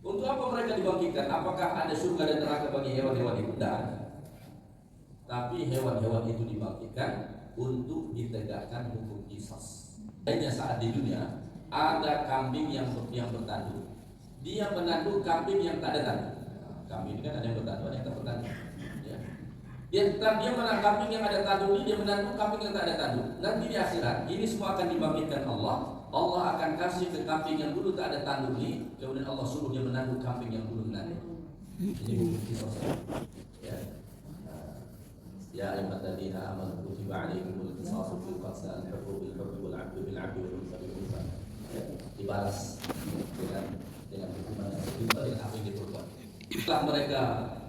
Untuk apa mereka dibangkitkan? Apakah ada surga dan neraka bagi hewan-hewan itu? Tidak ada. Tapi hewan-hewan itu dibangkitkan untuk ditegakkan hukum qisas. Hanya saat di dunia ada kambing yang bertanduk. Dia menanduk kambing yang tak ada tanduk. Kambing ini kan ada yang bertanduk, ada yang tak bertanduk. Ya. Dia menanduk kambing yang ada tanduk ini, dia menanduk kambing yang tak ada tanduk. Nanti di akhirat ini semua akan dibangkitkan Allah. Allah akan kasih ke kambing yang dulu tak ada tanduk ini, kemudian Allah suruh dia menanduk kambing yang dulu menanduk. Ini hukum qisas. Ya. Ya ayyuhalladzina amanu kutiba alaikumul qisasu fil qatl al-hurru bil hurri wal 'abdu bil 'abdi wal unsa bil unsa. Dibalas dengan hukuman yang setimpal dengan apa yang diperbuat. Setelah mereka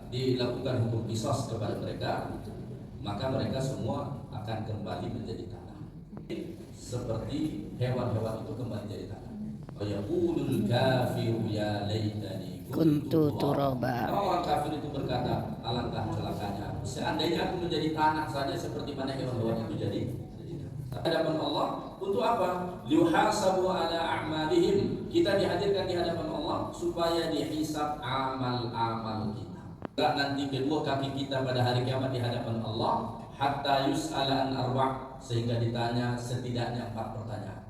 dilakukan hukum qisas kepada mereka, maka mereka semua akan kembali menjadi tanah. Seperti hewan-hewan itu kembali jadi tanah. Wa yaqulul kafiru ya laitani kuntu turaba. Orang kafir itu berkata, alangkah celakanya seandainya aku menjadi tanah saja seperti mana hewan-hewan itu jadi. Hadapan Allah untuk apa? Liuhasabu ala a'malihim. Kita dihadirkan di hadapan Allah supaya dihisab amal-amal kita. Nanti kedua kaki kita pada hari kiamat di hadapan Allah hatta yus'ala an arba', sehingga ditanya setidaknya 4 pertanyaan.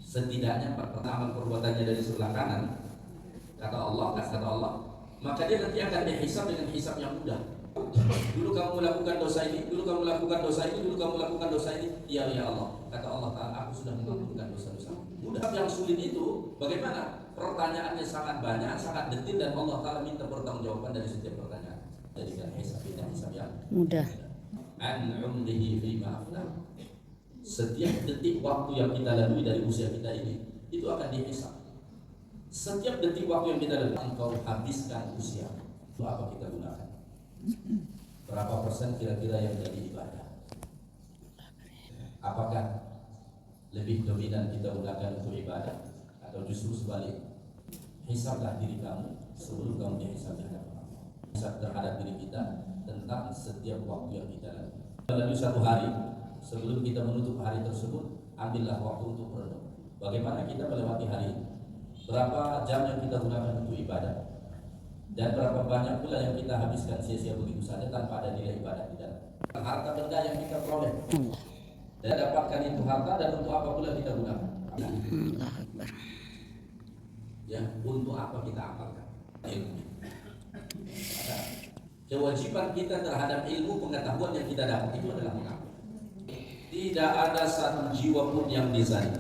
Setidaknya 4 pertanyaan perbuatannya dari sebelah kanan. Kata Allah, maka dia nanti akan dihisab dengan hisab yang mudah. Dulu kamu melakukan dosa ini, dulu kamu melakukan dosa ini, dulu kamu melakukan dosa ini. Ya Allah. Kata Allah Ta'ala, aku sudah mengampunkan dosa-dosa. Mudah. Yang sulit itu bagaimana? Pertanyaannya sangat banyak, sangat detil, dan Allah Ta'ala minta pertanggungjawaban dari setiap pertanyaan. Jadikan hisab yang mudah. An umrihi fima afnah. Setiap detik waktu yang kita lalui dari usia kita ini, itu akan dihisab. Setiap detik waktu yang kita lalui, engkau habiskan usia. Itu apa kita gunakan? Berapa persen kira-kira yang jadi ibadah? Apakah lebih dominan kita gunakan untuk ibadah, atau justru sebalik? Hisablah diri kamu sebelum kamu dihisab di hadapan Allah. Hisab terhadap diri kita tentang setiap waktu yang kita lalui. Dalam satu hari, sebelum kita menutup hari tersebut, ambillah waktu untuk merenung. Bagaimana kita melewati hari ini? Berapa jam yang kita gunakan untuk ibadah? Dan berapa banyak pula yang kita habiskan sia-sia begitu saja tanpa ada nilai ibadah di dalam. Harta benda yang kita peroleh, dan dapatkan itu harta, dan untuk apa pula kita gunakan? Ya, untuk apa kita amalkan ilmu? Kewajiban kita terhadap ilmu pengetahuan yang kita dapat itu adalah mengamal. Tidak ada satu jiwa pun yang dizalim.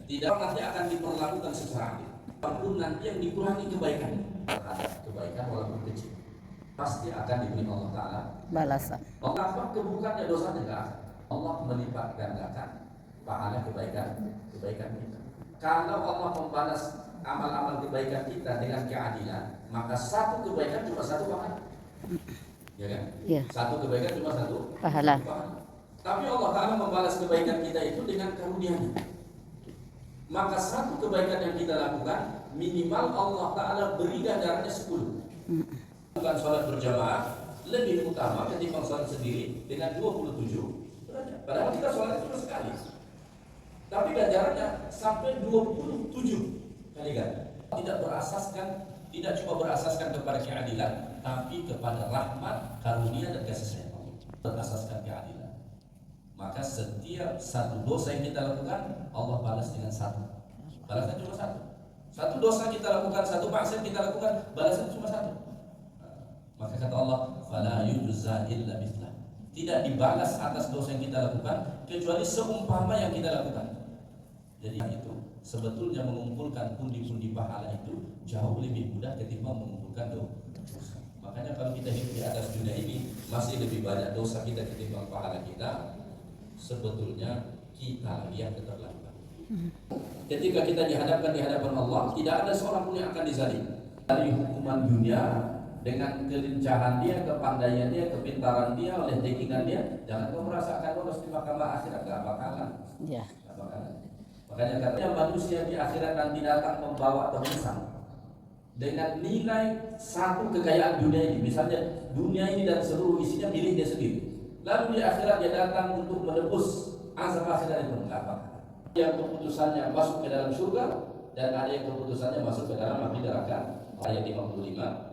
Tidak nanti akan diperlakukan secara adil. Apapun nanti yang dikurangi kebaikan terhadap kebaikan walaupun kecil, pasti akan diberi Allah Ta'ala balasan. Allah kebukannya dosa negara, Allah melipat gandakan pahala kebaikan kita. Kalau Allah membalas amal-amal kebaikan kita dengan keadilan, maka satu kebaikan cuma satu pahala. Ya kan? Ya. Satu kebaikan cuma satu pahala. Tapi Allah Ta'ala membalas kebaikan kita itu dengan karunia-Nya. Maka satu kebaikan yang kita lakukan, minimal Allah Ta'ala beri ganjarannya 10. Bukan sholat berjamaah lebih utama ketimbang sholat sendiri dengan 27 derajat. Padahal kita sholat cuma sekali, tapi ganjarannya sampai 27 kali ganda. Tidak cuma berasaskan kepada keadilan, tapi kepada rahmat, karunia, dan kasih sayang Allah. Berasaskan keadilan. Maka setiap satu dosa yang kita lakukan, Allah balas dengan satu. Balasnya cuma satu. Satu dosa kita lakukan, satu maksiat kita lakukan, balasnya cuma satu. Maka kata Allah, fala yujza illa mithlah. Tidak dibalas atas dosa yang kita lakukan kecuali seumpama yang kita lakukan. Jadi itu sebetulnya mengumpulkan pundi-pundi pahala itu jauh lebih mudah ketimbang mengumpulkan dosa. Makanya kalau kita hidup di atas dunia ini masih lebih banyak dosa kita ketimbang pahala kita, sebetulnya kita yang keterlaluan. Ketika kita dihadapkan di hadapan Allah, tidak ada seorang pun yang akan dizalim. Dari hukuman dunia dengan kelincahan dia, kepandaian dia, kepintaran dia, oleh dekingan dia, jangan kau merasakan lolos di mahkamah akhirat, gak bakalan. Ya. Gak bakalan. Makanya katanya manusia di akhirat nanti datang membawa tebusan dengan nilai satu kekayaan dunia ini. Misalnya dunia ini dan seluruh isinya milik dia sendiri. Lalu di akhirat dia datang untuk menebus azab akhirat itu apa? Yang keputusannya masuk ke dalam surga dan ada yang keputusannya masuk ke dalam api neraka. Ayat 55.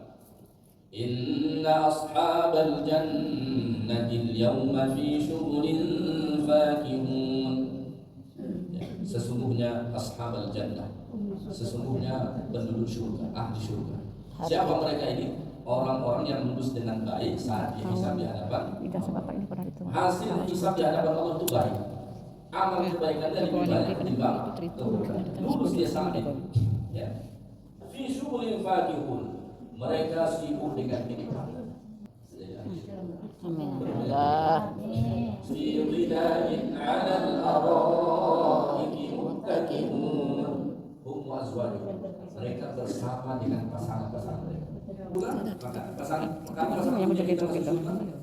Inna ashabal jannati al-yawma fi syughulin fakihun. Sesungguhnya ashabal jannah, sesungguhnya penduduk surga, ahli surga. Siapa mereka ini? Orang-orang yang lulus dengan baik saat dihisab di hadapan. Hasil hisab di hadapan Allah itu baik. Amal kebaikannya lebih banyak ketimbang lulus dia sampai. Ya. Fi syughulin fakihun. Mereka sibuk dengan nikmat. Fi dhilalin 'alal ara'iki muttaqi'un. Hum wa azwajuhum. Mereka bersama dengan pasangan-pasangan mereka. Pasangan yang menjadi itu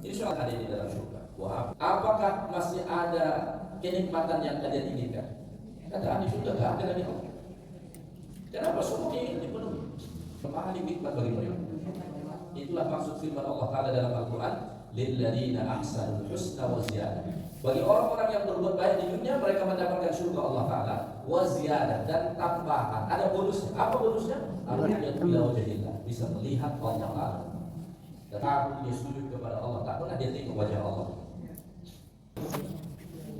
insya Allah ada di dalam surga. Wah, apakah masih ada kenikmatan yang kalian inginkan? Kata ahli surga tidak ada lagi. Kenapa semua ingin dipenuhi? Paling nikmat bagi mereka. Itulah maksud firman Allah Taala dalam Al-Quran, lilladzina ahsanul husna wa ziyadah. Bagi orang-orang yang berbuat baik di dunia, mereka mendapatkan surga Allah Taala wa ziyadah, dan tambahan. Ada bonusnya. Apa bonusnya? Ar-ru'yatu ila wajhillah, bisa melihat Allah Taala. Tetapi dia sujud kepada Allah, tak pernah dia tengok wajah Allah.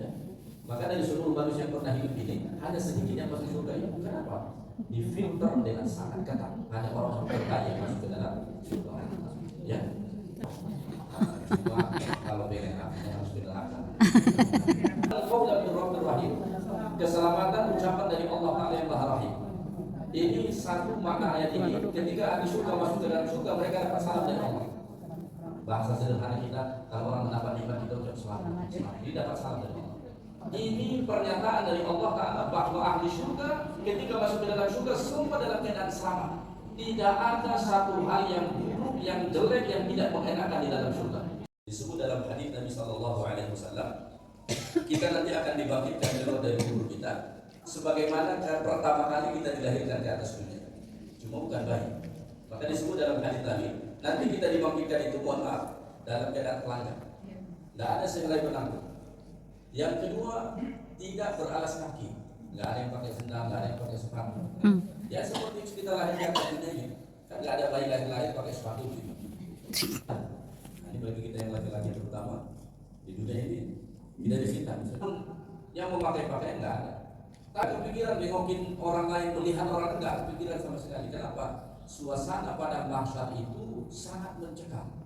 Ya. Maka dari seluruh manusia yang pernah hidup ini, hanya sedikit yang masuk surga ini. Kenapa? Difilter dengan sangat ketat. Hanya orang-orang terkaya yang masuk ke dalam surga. Ya. Cuma kalau pengen apinya harus ke neraka. Al-Qawla min Rabbir Rahim. Keselamatan ucapan dari Allah Ta'ala yang Maha Rahim. Ini satu makna ayat ini. Ketika ahli surga masuk ke dalam surga, mereka dapat salam dari Allah. Bahasa sederhana kita, kalau orang mendapat nikmat kita ucap selamat. Dia dapat salam dari Allah. Ini pernyataan dari Allah Ta'ala bahwa ahli surga ketika masuk ke dalam surga semua dalam keadaan selamat. Tidak ada satu hal yang buruk, yang jelek, yang tidak mengenakan di dalam surga. Disebut dalam hadis Nabi SAW, kita nanti akan dibangkitkan dari kubur kita, sebagaimana pertama kali kita dilahirkan ke atas dunia. Cuma bukan bayi. Maka disebut dalam hadis Nabi, nanti kita dibangkitkan itu, mohon maaf, dalam keadaan telanjang. Tidak ada sehelai benang. Yang kedua, tidak beralas kaki. Nggak ada yang pakai sendal, nggak ada yang pakai sepatu. Ya seperti kita lahirkan di dunia ini, kan nggak ada bayi lahir pakai sepatu. Ini bagi kita yang laki-laki terutama di dunia ini tidak difitnah. Yang memakai pakaian nggak ada. Tak kepikiran nengokin orang lain, melihat orang, nggak kepikiran sama sekali. Kenapa? Suasana pada mahsyar itu sangat mencekam.